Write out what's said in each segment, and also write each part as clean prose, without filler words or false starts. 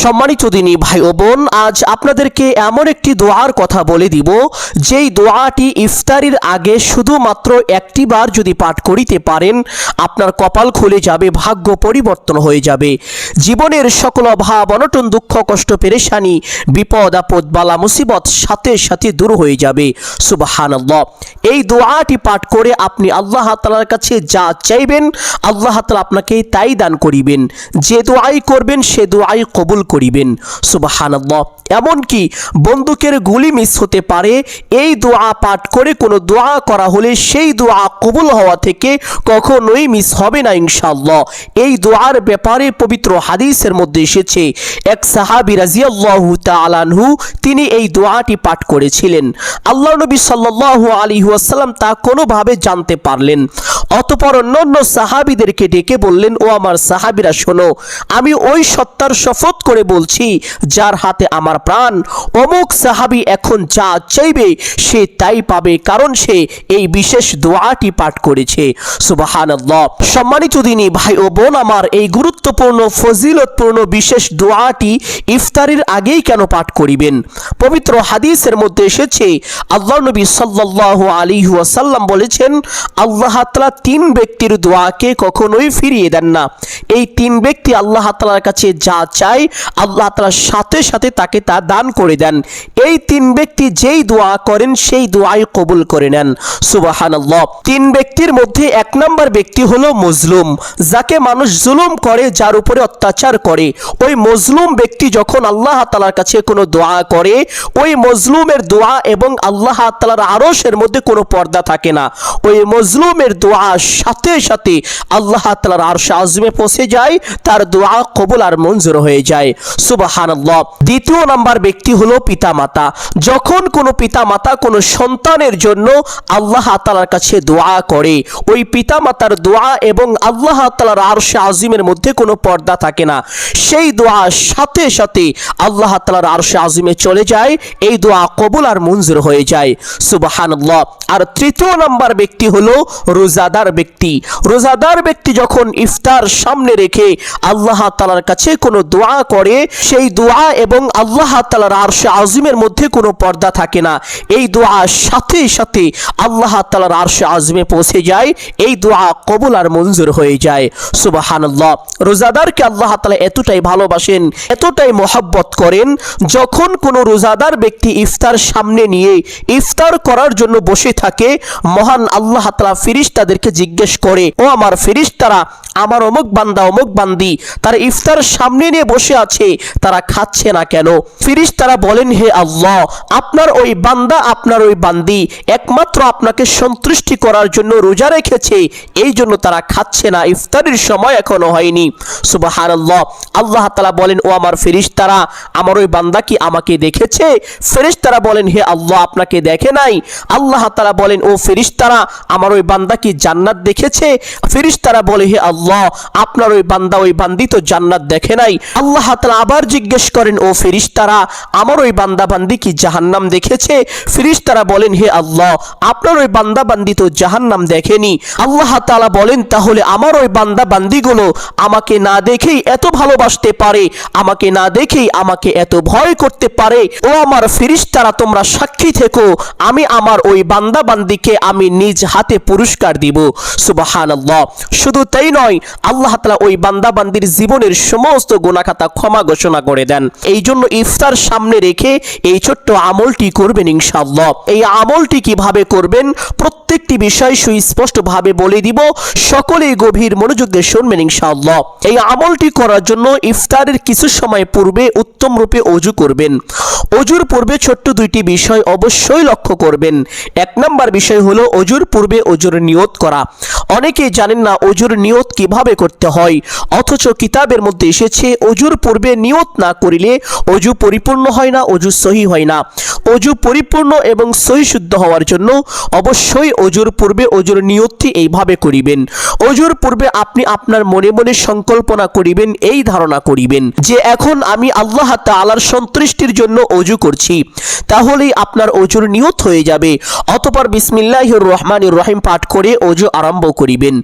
সম্মানিত দিনী ভাই ও বোন, আজ আপনাদেরকে এমন একটি দোয়ার কথা বলে দিব, যেই দোয়াটি ইফতারির আগে শুধুমাত্র একটি বার যদি পাঠ করিতে পারেন, আপনার কপাল খুলে যাবে, ভাগ্য পরিবর্তন হয়ে যাবে। জীবনের সকল অভাব অনটন দুঃখ কষ্ট পেরেশানি বিপদ আপদ বালা মুসিবত সাথে সাথে দূর হয়ে যাবে। সুবহানাল্লাহ। এই দোয়াটি পাঠ করে আপনি আল্লাহ তাআলার কাছে যা চাইবেন আল্লাহ তাআলা আপনাকে তাই দান করিবেন। যে দোয়াই করবেন সে দোয়াই কবুল করিবেন। সুবহানাল্লাহ। এমনকি বন্দুকের গুলি মিস হতে পারে, এই দোয়া পাঠ করে কোনো দোয়া করা হলে সেই দোয়া কবুল হওয়া থেকে কখনোই মিস হবে না ইনশাআল্লাহ। এই দোয়ার ব্যাপারে পবিত্র হাদিসের মধ্যে এসেছে, এক সাহাবী রাদিয়াল্লাহু তাআলা আনহু তিনি এই দোয়াটি পাঠ করেছিলেন। আল্লাহর নবী সাল্লাল্লাহু আলাইহি ওয়াসাল্লাম তা কোনোভাবে জানতে পারলেন। অতঃপর অন্যান্য সাহাবীদেরকে ডেকে বললেন, ও আমার সাহাবীরা শোনো, আমি ওই সত্তার শপথ করে বলছি যার হাতে আমার প্রাণ, অমুক সাহাবী এখন যা চাইবে সে তাই পাবে, কারণ সে এই বিশেষ দোয়াটি পাঠ করেছে। সুবহানাল্লাহ। সম্মানিত দিনী ভাই ও বোন আমার, এই গুরুত্বপূর্ণ ফজিলতপূর্ণ বিশেষ দোয়াটি ইফতারির আগেই কেন পাঠ করিবেন? পবিত্র হাদিসের মধ্যে এসেছে, আল্লাহর নবী সাল্লাল্লাহু আলাইহি ওয়াসাল্লাম বলেছেন, আল্লাহ তাআলা তিন ব্যক্তির দোয়াকে কখনোই ফিরিয়ে দেন না। এই তিন ব্যক্তি আল্লাহ তাআলার কাছে যা চায় আল্লাহ তাআলা সাথে সাথে তাকে তা দান করে দেন। এই তিন ব্যক্তি যেই দোয়া করেন সেই দোয়াই কবুল করে নেন। সুবহানাল্লাহ। তিন ব্যক্তির মধ্যে এক নম্বর ব্যক্তি হলো মজলুম, যাকে মানুষ জুলুম করে, যার উপরে অত্যাচার করে। ওই মজলুম ব্যক্তি যখন আল্লাহ তাআলার কাছে কোনো দোয়া করে, ওই মজলুমের দোয়া এবং আল্লাহ তাআলার আরশের মধ্যে কোনো পর্দা থাকে না। ওই মজলুমের দোয়া সাথে সাথে আল্লাহ তাআলার আরশে আযমে পৌঁছে যায়, তার দোয়া কবুল আর মঞ্জুর হয়ে যায়। সুবহানাল্লাহ। দ্বিতীয় নাম্বার ব্যক্তি হলো পিতামাতা। যখন কোনো পিতামাতা কোনো সন্তানের জন্য আল্লাহ তাআলার কাছে দোয়া করে, ওই পিতামাতার দোয়া এবং আল্লাহ তাআলার আরশে আযমের মধ্যে কোনো পর্দা থাকে না। সেই দোয়া সাথে সাথে আল্লাহ তাআলার আরশে আযমে চলে যায়, এই দোয়া কবুল আর মঞ্জুর হয়ে যায়। সুবহানাল্লাহ। আর তৃতীয় নাম্বার ব্যক্তি হলো রোজাদার ব্যক্তি। রোজাদার ব্যক্তি যখন ইফতার সামনে রেখে আল্লাহ তাআলার কাছে কোনো দোয়া করে, সেই দোয়া এবং আল্লাহ তাআলার আরশে আযমের মধ্যে কোনো পর্দা থাকে না। এই দোয়া সাথে সাথে আল্লাহ তাআলার আরশে আযমে পৌঁছে যায়, এই দোয়া কবুল আর মঞ্জুর হয়ে যায়। সুবহানাল্লাহ। রোজাদারকে আল্লাহ তাআলা এতটাই ভালোবাসেন, এতটাই মহব্বত করেন, যখন কোনো রোজাদার ব্যক্তি ইফতার সামনে নিয়ে ইফতার করার জন্য বসে থাকে, মহান আল্লাহ তাআলা ফেরেশতাদেরকে জিজ্ঞেস করে, ও আমার ফেরেশতারা, আমার অমুক বান্দা অমুক বান্দি তার ইফতার সামনে নিয়ে বসে আছে, তারা খাচ্ছে না কেন? ফেরেশতারা বলেন, হে আল্লাহ, আপনার ওই বান্দা আপনার ওই বান্দি একমাত্র আপনাকে সন্তুষ্টি করার জন্য রোজা রেখেছে, এই জন্য তারা খাচ্ছে না, ইফতারের সময় এখনো হয়নি। সুবহানাল্লাহ। আল্লাহ তাআলা বলেন, ও আমার ফেরেশতারা, আমার ওই বান্দা কি আমাকে দেখেছে? ফেরেশতারা বলেন, হে আল্লাহ, আপনাকে দেখে নাই। আল্লাহ তাআলা বলেন, ও ফেরেশতারা, আমার ওই বান্দা কি জান্নাত দেখেছে? ফেরেশতারা বলে, হে আল্লাহ, আপনার ওই বান্দা ওই বান্দি তো জান্নাত দেখে নাই। আল্লাহ তাআলা আবার জিজ্ঞেস করেন, ও ফেরেশতারা, আমার ওই বান্দা বান্দি কি জাহান্নাম দেখেছে? ফেরেশতারা বলেন, হে আল্লাহ, আপনার ওই বান্দা বান্দি তো জাহান্নাম দেখেনি। আল্লাহ তাআলা বলেন, তাহলে আমার ওই বান্দা বান্দিগুলো আমাকে না দেখেই এত ভালোবাসতে পারে, আমাকে না দেখেই আমাকে এত ভয় করতে পারে। ও আমার ফেরেশতারা, তোমরা সাক্ষী থেকো, আমি আমার ওই বান্দা বান্দিকে আমি নিজ হাতে পুরস্কার দিব। সুবহানাল্লাহ। শুধু তাই নয়, আল্লাহ তাআলা ওই বান্দা বান্দির জীবনের সমস্ত গুনাহ খাতা ক্ষমা ঘোষণা করে দেন। এই জন্য ইফতার সামনে রেখে এই ছোট্ট আমলটি করবেন ইনশাআল্লাহ। এই আমলটি কিভাবে করবেন প্রত্যেকটি বিষয় সুস্পষ্টভাবে বলে দিব, সকলেই গভীর মনোযোগ দিয়ে শুনবেন ইনশাআল্লাহ। এই আমলটি করার জন্য ইফতারের কিছু সময় পূর্বে উত্তম রূপে ওযু করবেন। ওযুর পূর্বে ছোট্ট দুইটি বিষয় অবশ্যই লক্ষ্য করবেন। এক নাম্বার বিষয় হলো ওযুর পূর্বে ওযুর নিয়ত করা। অনেকেই জানেন না ওযুর নিয়ত কিভাবে করতে হয়, অথচ কিতাবের মধ্যে এসেছে ওযুর পূর্বে নিয়ত না করিলে ওযু পরিপূর্ণ হয় না, ওযু সহিহ সহি হয় না। অজু পরিপূর্ণ এবং সহি শুদ্ধ হওয়ার জন্য অবশ্যই অজুর পূর্বে অজুর নিয়তটি এইভাবে করিবেন। অজুর পূর্বে আপনি আপনার মনে মনে সংকল্পনা করিবেন, এই ধারণা করিবেন যে এখন আমি আল্লাহ তাআলার সন্তুষ্টির জন্য অজু করছি, তাহলেই আপনার অজুর নিয়ত হয়ে যাবে। অতঃপর বিসমিল্লাহির রহমানির রহিম পাঠ করে অজু আরম্ভ করিবেন।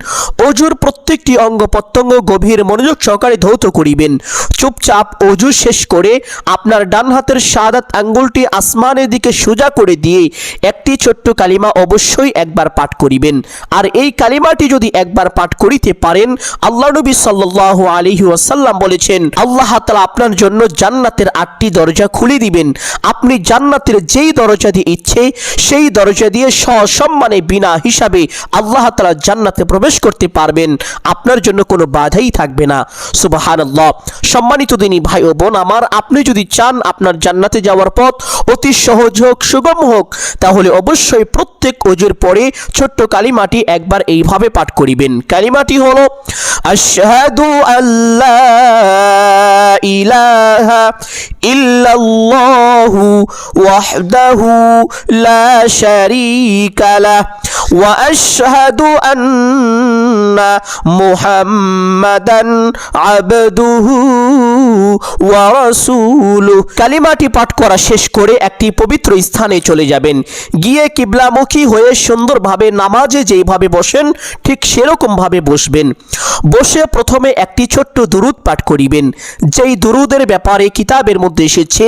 অজুর প্রত্যেকটি অঙ্গ প্রত্যঙ্গ গভীর মনোযোগ সহকারে ধৌত করিবেন। চুপচাপ অজু শেষ করে আপনার ডান হাতের শাহাদাত আঙ্গুলটি আসমানের দিকে সোজা করে দিয়ে একটি ছোট্ট কালিমা অবশ্যই একবার পাঠ করিবেন। আর এই কালিমাটি যদি একবার পাঠ করিতে পারেন, আল্লাহ নবী সাল্লাল্লাহু আলাইহি ওয়াসাল্লাম বলেছেন, আল্লাহ তাআলা আপনার জন্য জান্নাতের 8টি দরজা খুলে দিবেন। আপনি জান্নাতের যেই দরজা দিয়ে ইচ্ছে সেই দরজা দিয়ে সসম্মানে বিনা হিসাবে আল্লাহ তাআলা জান্নাতে প্রবেশ করতে পারবেন। আপনার জন্য কোনো বাধাই থাকবে না। সুবহানাল্লাহ। সম্মানিত দিনী ভাই ও বোন আমার, আপনি যদি চান আপনার জান্নাতে যাওয়ার পথ অতি সহজ হোক, সুগম হোক, তাহলে অবশ্যই প্রত্যেক ওজুর পরে ছোট্ট কালিমাটি একবার এইভাবে পাঠ করিবেন। কালিমাটি হলো আশহাদু আল্লা ইলাহা ইল্লাল্লাহু ওয়াহদাহু লা শারীকা লাহ ওয়া আশহাদু আন্না মুহাম্মাদান আবদুহু ওয়া রাসূলুহু। কালিমাটি পাঠ করা শেষ করে একটি পবিত্র স্থানে চলে যাবেন। গিয়ে কিবলামুখী হয়ে সুন্দরভাবে নামাজে যেইভাবে বসেন ঠিক সেরকম ভাবে বসবেন। বসে প্রথমে একটি ছোট্ট দুরূদ পাঠ করিবেন। যেই দুরূদের ব্যাপারে কিতাবের মধ্যে এসেছে,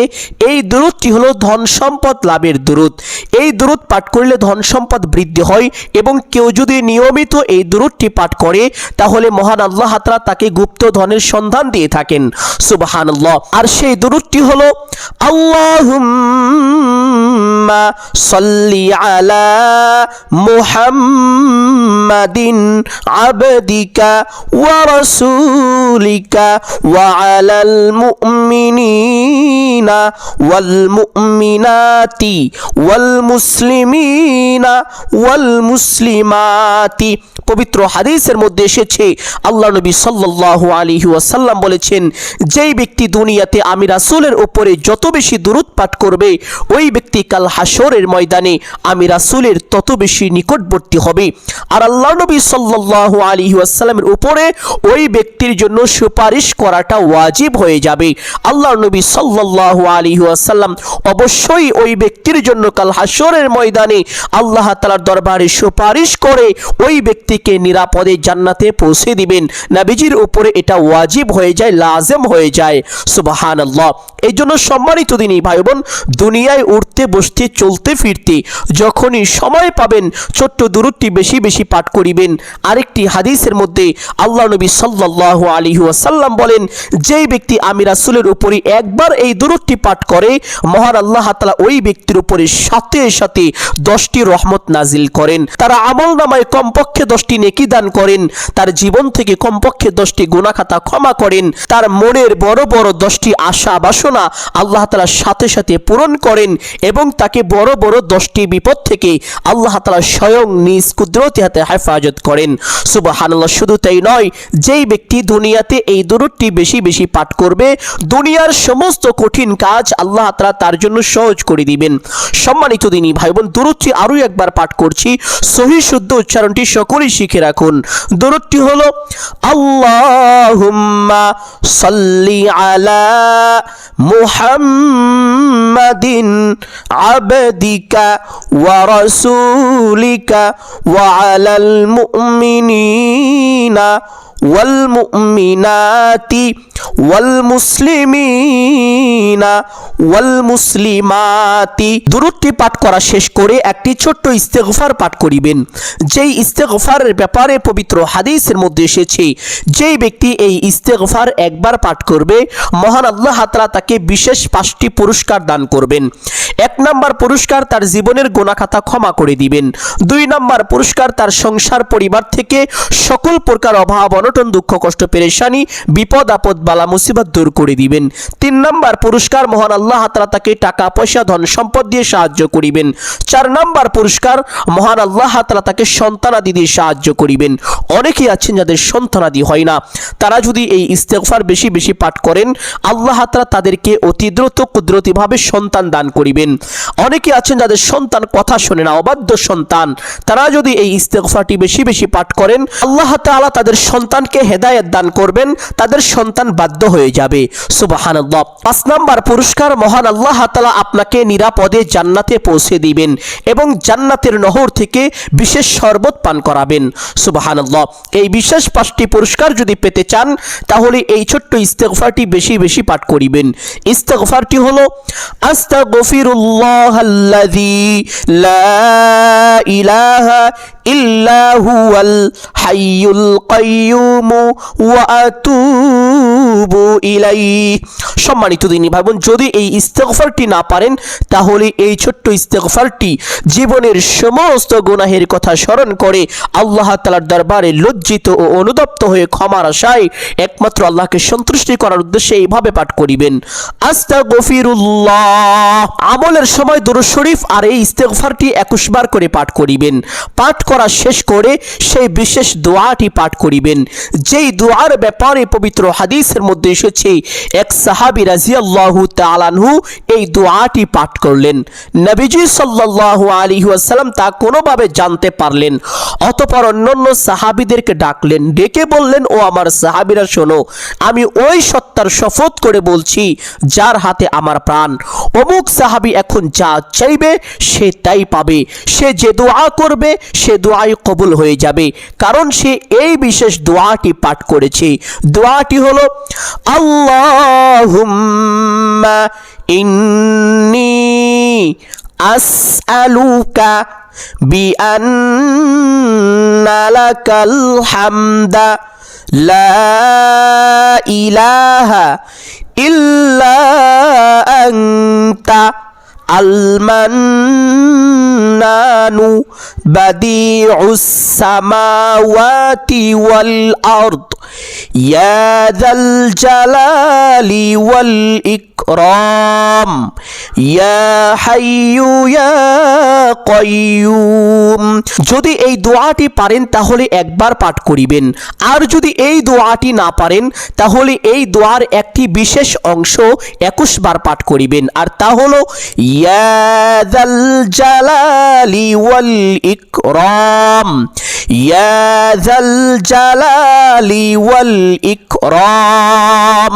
এই দুরূদটি হলো ধন সম্পদ লাভের দুরূদ। এই দুরূদ পাঠ করলে ধন সম্পদ বৃদ্ধি হয় এবং কেউ যদি নিয়মিত এই দুরূদটি পাঠ করে তাহলে মহান আল্লাহ তাআলা তাকে গুপ্ত ধনের সন্ধান দিয়ে থাকেন। সুবহানাল্লাহ। আর সেই দুরূদটি হলো আল্লাহুম্মা সাল্লি আলা মুহাম্মাদিন আবদিকা ওয়া রাসূলিকা ওয়া আলাল মুমিনিনা ওয়াল মুমিনাতি ওয়াল মুসলিমিনা ওয়াল মুসলিমাতি। পবিত্র হাদিসের মধ্যে এসেছে, আল্লাহ নবী সাল্লাল্লাহু আলাইহি ওয়াসাল্লাম বলেছেন, যেই ব্যক্তি দুনিয়াতে আমি রাসূলের উপরে যত বেশি দুরূদ পাঠ করবে ওই ব্যক্তি কাল হাসরের ময়দানে আমি রাসূলের তত বেশি নিকটবর্তী হবে। আর আল্লাহ নবী সাল্লাল্লাহু আলাইহি ওয়াসাল্লামের উপরে ওই ব্যক্তির জন্য সুপারিশ করাটা ওয়াজিব হয়ে যাবে। আল্লাহ নবী সাল্লাল্লাহু আলাইহি ওয়াসাল্লাম অবশ্যই ওই ব্যক্তির জন্য কাল হাসরের ময়দানে আল্লাহ তাআলার দরবারে সুপারিশ করে ওই ব্যক্তিকে নিরাপদে জান্নাতে পৌঁছে দিবেন। নবীজির উপরে এটা ওয়াজিব হয়ে যায়, লাজেম হয়ে যায়। সুবহানাল্লাহ। এই জন্য সম্মানিত দিনী ভাই বোন, দুনিয়ায় উঠতে বসতে চলতে ফিরতে যখনই সময় পাবেন ছোট্ট দুরূদটি বেশি বেশি পাঠ করিবেন। আরেকটি হাদিসের মধ্যে আল্লাহ নবী সাল্লাল্লাহু আলাইহি ওয়াসাল্লাম বলেন, যেই ব্যক্তি আমি রাসূলের উপরে একবার এই দুরূদটি পাঠ করে মহান আল্লাহ তাআলা ওই ব্যক্তির উপরে সাথে সাথে 10টি রহমত নাজিল করেন। তার আমলনামায় কমপক্ষে 10টি নেকি দান করেন, তার জীবন থেকে কমপক্ষে 10টি গুনাহ খাতা ক্ষমা করেন, তার মনের বড় বড় 10টি আশা বাসনা আল্লাহ তাআলা সাথে সাথে পূরণ করেন এবং তাকে বড় বড় 10টি বিপদ থেকে আল্লাহ তাআলা স্বয়ং নিজ কুদরতি হাতে হেফাজত করেন। সুবহানাল্লাহ। শুধু তাই নয়, যেই ব্যক্তি দুনিয়াতে এই দুরূদটি বেশি বেশি পাঠ করবে দুনিয়ার সমস্ত কঠিন কাজ আল্লাহ তাআলা তার জন্য সহজ করে দিবেন। সম্মানিত দিনী ভাই বোন, দুরূদটি আরো একবার পাঠ করছি, সহিহ শুদ্ধ উচ্চারণটি সকলেই শিখে রাখুন। দুরূদটি হলো আল্লাহুম্মা সাল্লি আলা মুহাম্মাদিন আবদিকা ওয়া রাসূলিকা ওয়া আলাল মুমিনিনা ওয়াল মুমিনাতি ওয়াল মুসলিমিনা ওয়াল মুসলিমাতি। দুরূদটি পাঠ করা শেষ করে একটি ছোট্ট ইস্তেগফার পাঠ করিবেন। যেই ইস্তেগফারের ব্যাপারে পবিত্র হাদিসের মধ্যে এসেছে, যেই ব্যক্তি এই ইস্তেগফার একবার পাঠ করবে মহান আল্লাহ তাআলা তাকে বিশেষ 5টি পুরস্কার দান করবেন। 1 নম্বর পুরস্কার, তার জীবনের গুনাহ খাতা ক্ষমা করে দিবেন। 2 নম্বর পুরস্কার, তার সংসার পরিবার থেকে সকল প্রকার অভাব অনটন দুঃখ কষ্ট পেরেশানি বিপদ আপদ বালা মুসিবত দূর করে দিবেন। 3 নম্বর পুরস্কার, পুরস্কার, মহান আল্লাহ তাআলা তাকে টাকা পয়সা ধন সম্পদ দিয়ে সাহায্য করিবেন। 4 নাম্বার পুরস্কার, মহান আল্লাহ তাআলা তাকে সন্তানাদি দিয়ে সাহায্য করিবেন। অনেকেই আছেন যাদের সন্তানাদি হয় না, তারা যদি এই ইস্তেগফার বেশি বেশি পাঠ করেন আল্লাহ তাআলা তাদেরকে অতি দ্রুত কুদরতিভাবে সন্তান দান করিবেন। অনেকে আছেন যাদের সন্তান কথা শোনে না, অবাধ্য সন্তান, তারা যদি এই ইস্তেগফারটি বেশি বেশি পাঠ করেন আল্লাহ তাআলা তাদের সন্তানকে হেদায়েত দান করবেন, তাদের সন্তান বাধ্য হয়ে যাবে। সুবহানাল্লাহ। 5 নাম্বার পুরস্কার, মহান আল্লাহ তাআলা আপনাকে নিরাপদে জান্নাতে পৌঁছে দিবেন এবং জান্নাতের নহর থেকে বিশেষ শরবত পান করাবেন। সুবহানাল্লাহ। এই বিশেষ 5টি পুরস্কার যদি পেতে চান তাহলে এই ছোট্ট ইস্তেগফারটি বেশি বেশি পাঠ করিবেন। ইস্তেগফারটি হলো আস্তাগফিরুল্লাহাল্লাযী লা ইলাহা ইল্লা হুয়াল হাইয়ুল কাইয়্যুম ওয়া আতুবু ইলাইহি। সম্মানিত দিনী ভাই বোন, যদি এই ইস্তেগফারটি না পারেন তাহলে এই ছোট্ট ইস্তেগফারটি জীবনের সমস্ত গুনাহের কথা স্মরণ করে আল্লাহ তাআলার দরবারে লজ্জিত ও অনুতপ্ত হয়ে ক্ষমার আশায় একমাত্র আল্লাহকে সন্তুষ্টি করার উদ্দেশ্যে এইভাবে পাঠ করিবেন, আস্তাগফিরুল্লাহ। আমলের সময় দুরূদ শরীফ আর এই ইস্তেগফারটি 21 বার করে পাঠ করিবেন। পাঠ করা শেষ করে সেই বিশেষ দোয়াটি পাঠ করিবেন, যেই দোয়ার ব্যাপারে পবিত্র হাদিসের মধ্যে এসেছে এক সাহাবী রাদিয়াল্লাহু তাআলা আনহু এই দোয়াটি পাঠ করলেন। নবীজি সাল্লাল্লাহু আলাইহি ওয়াসাল্লাম তা কোনোভাবে জানতে পারলেন, অতঃপর অন্যান্য সাহাবীদেরকে ডাকলেন, ডেকে বললেন, ও আমার সাহাবীরা শোনো, আমি ওই সত্তার শপথ করে বলছি যার হাতে আমার প্রাণ, অমুক সাহাবী এখন যা চাইবে সে তাই পাবে, সে যে দোয়া করবে সে দোয়াই কবুল হয়ে যাবে, কারণ সে এই বিশেষ দোয়াটি পাঠ করেছে। দোয়াটি হলো আল্লাহুম্মা ইন্নী আসআলুকা বিআন্না লাকাল হামদা লা ইলাহা ইল্লা আনতা আল মান্নানু বাদিউস সামাওয়াতি ওয়াল আরদ ইয়া যাল জালালি ওয়াল ইকরাম ইয়া হাইয়্যু ইয়া কাইয়্যুম। যদি এই দোয়াটি পারেন তাহলে একবার পাঠ করিবেন, আর যদি এই দোয়াটি না পারেন তাহলে এই দোয়ার একটি বিশেষ অংশ 21 বার পাঠ করিবেন, আর তা হলো ইয়া যাল জালালি ওয়াল ইকরাম ইয়া যাল জালালি ওয়াল ইকরাম।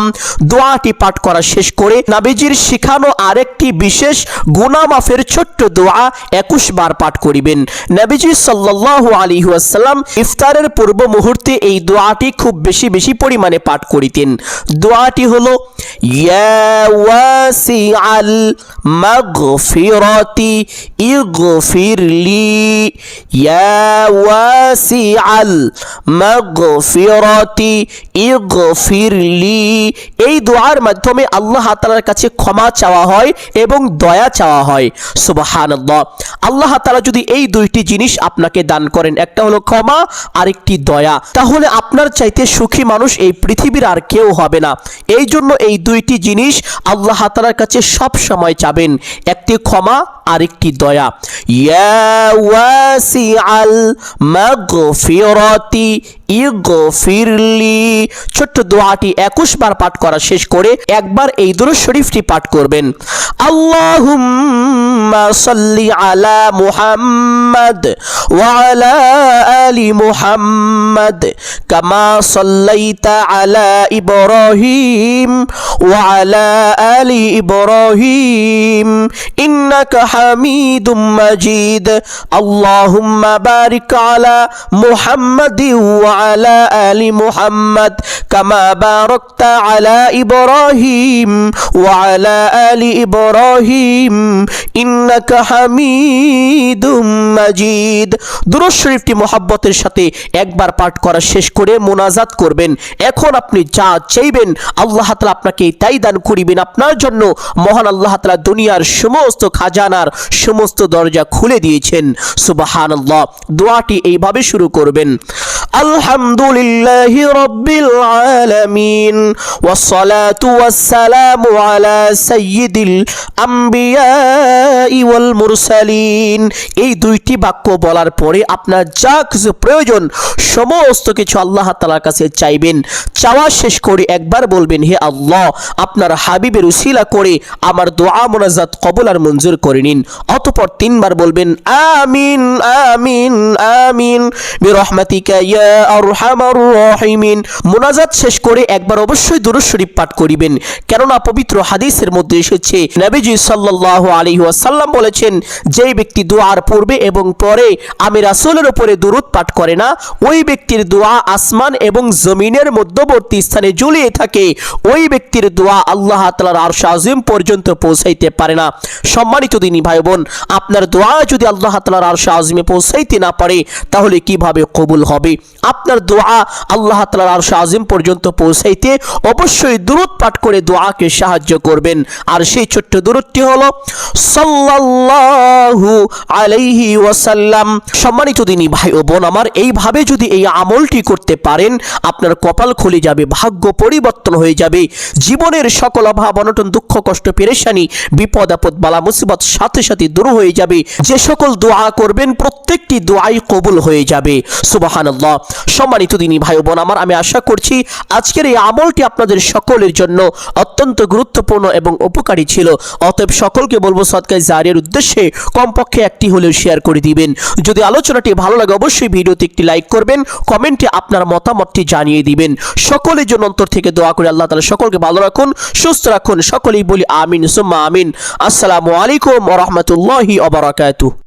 দোয়াটি পাঠ করা শেষ করে নবীজির শিখানো আরেকটি বিশেষ গুনাহ মাফের ছোট্ট দোয়া 21 বার পাঠ করিবেন। নবীজি সাল্লাল্লাহু আলাইহি ওয়াসাল্লাম ইফতারের পূর্ব মুহূর্তে এই দোয়াটি খুব বেশি বেশি পরিমাণে পাঠ করিতেন। দোয়াটি হলো ইয়া ওয়াসিআল মাগফিরাতি ইগফিরলি ইয়া ওয়াসিআল মাগফিরাতি ইগফিরলি। এই দোয়ার মাধ্যমে আল্লাহ তাআলার কাছে ক্ষমা চাওয়া হয় এবং দয়া চাওয়া হয়। সুবহানাল্লাহ। আল্লাহ তাআলা যদি এই দুইটি জিনিস আপনাকে দান করেন, একটা হলো ক্ষমা আর একটি দয়া, তাহলে আপনার চাইতে সুখী মানুষ এই পৃথিবীর আর কেউ হবে না। এই জন্য এই দুইটি জিনিস আল্লাহ তাআলার কাছে সব সময় চাবেন, একটি ক্ষমা আর একটি দয়া। ইয়া ওয়াসিআল মাগফিরাতি ইগফিরলি। ছোট্ট দোয়াটি 21 বার পাঠ করা শেষ করে একবার এই দুরূদ শরীফটি পাঠ করবেন, আল্লাহুম্মা সাল্লি আলা মুহাম্মাদ ওয়া আলা আলি মুহাম্মাদ কামা সাল্লাইতা আলা ইব্রাহিম ওয়া আলা আলি ইব্রাহিম ইন্নাকা হামিদুম মাজিদ। আল্লাহুম্মা বারিক আলা মুহাম্মাদিন ওয়া আলা আলি মুহাম্মাদ কামা বারাকতা আলা ইব্রাহিম ওয়া আলা আলি ইব্রাহিম ইন্নাকা হামিদুম মাজিদ। দুরূদ শরীফটি মুহাব্বতের সাথে একবার পাঠ করা শেষ করে মোনাজাত করবেন। এখন আপনি যা চাইবেন আল্লাহ তাআলা আপনাকে তাই দান করিবেন। আপনার জন্য মহান আল্লাহ তাআলা দুনিয়ার সমস্ত খাজানার সমস্ত দরজা খুলে দিয়েছেন। সুবহানাল্লাহ। দোয়াটি এইভাবে শুরু করবেন, আলহামদুলিল্লাহি রাব্বিল আলামিন ওয়াসসালাতু ওয়াসসালামু আলা সাইয়্যিদিল আম্বিয়াই ওয়াল মুরসালিন। এই দুইটি বাক্য বলার পরে আপনার যা কিছু প্রয়োজন সমস্ত কিছু আল্লাহ তাআলার কাছে চাইবেন। চাওয়া শেষ করে একবার বলবেন, হে আল্লাহ, আপনার হাবিবের উসিলা করে আমার দোয়া মোনাজাত কবুল আর মঞ্জুর করে নিন। অতঃপর তিনবার বলবেন আমিন আমিন আমিন বিরহমাতিকা ইয়া আরহামার রাহিমিন। মোনাজাত শেষ করে একবার অবশ্যই দুরূদ শরীফ পাঠ করিবেন, কেননা পবিত্র হাদিসের মধ্যে এসেছে নবীজি সাল্লাল্লাহু আলাইহি ওয়াসাল্লাম বলেছেন, যেই ব্যক্তি দোয়ার পূর্বে এবং পরে আমি রাসূলের উপরে দুরূদ পাঠ করে না, ওই ব্যক্তির দোয়া আসমান এবং জমিনের মধ্যবর্তী স্থানে ঝুলিয়ে থাকে। ওই ব্যক্তির দোয়া আল্লাহ তাআলার আরশ আজিম পর্যন্ত পৌঁছাইতে পারে না। সম্মানিত দিনী ভাই বোন, আপনার দোয়া যদি আল্লাহ তাআলার আরশ আজিমে পৌঁছাইতে না পারে তাহলে কিভাবে কবুল হবে? আপনার দোয়া আল্লাহ তাআলার আরশ আজিম পর্যন্ত পৌঁছাইতে অবশ্যই দুরূদ পাঠ করে দোয়াকে সাহায্য করবেন। আর সেই ছোট্ট দুরূদটি হলো সাল্লাল্লাহু আলাইহি ওয়াসাল্লাম। সম্মানিত দিনী ভাই ও বোন আমার, এইভাবে যদি এই আমলটি করতে পারেন আপনার কপাল খুলে যাবে, ভাগ্য পরিবর্তন হয়ে যাবে, জীবনের সকল অভাব অনটন দুঃখ কষ্ট পেরেশানি বিপদ আপদ বালা মুসিবত সাথে সাথে দূর হয়ে যাবে। যে সকল দোয়া করবেন প্রত্যেকটি দোয়াই কবুল হয়ে যাবে। সুবহানাল্লাহ। সম্মানিত দিনী ভাই বোন আমার, আমি আশা করছি আজকের এই আমলটি আপনাদের সকলের জন্য অত্যন্ত গুরুত্বপূর্ণ এবং উপকারী ছিল। অতএব সকলকে বলবো সদকায়ে জারিয়ার উদ্দেশ্যে কমপক্ষে একটি হলেও শেয়ার করে দিবেন। যদি আলোচনাটি ভালো লাগে অবশ্যই ভিডিওতে একটি লাইক করবেন, কমেন্টে আপনার মতামতটি জানিয়ে দিবেন। সকলের জন্য অন্তর থেকে দোয়া করে আল্লাহ তাআলা সকলকে ভালো রাখুন, সুস্থ রাখুন। সকলেই বলি আমিন সুম্মা আমিন। আসসালামু আলাইকুম ওয়া রাহমাতুল্লাহি ওয়া বারাকাতুহু।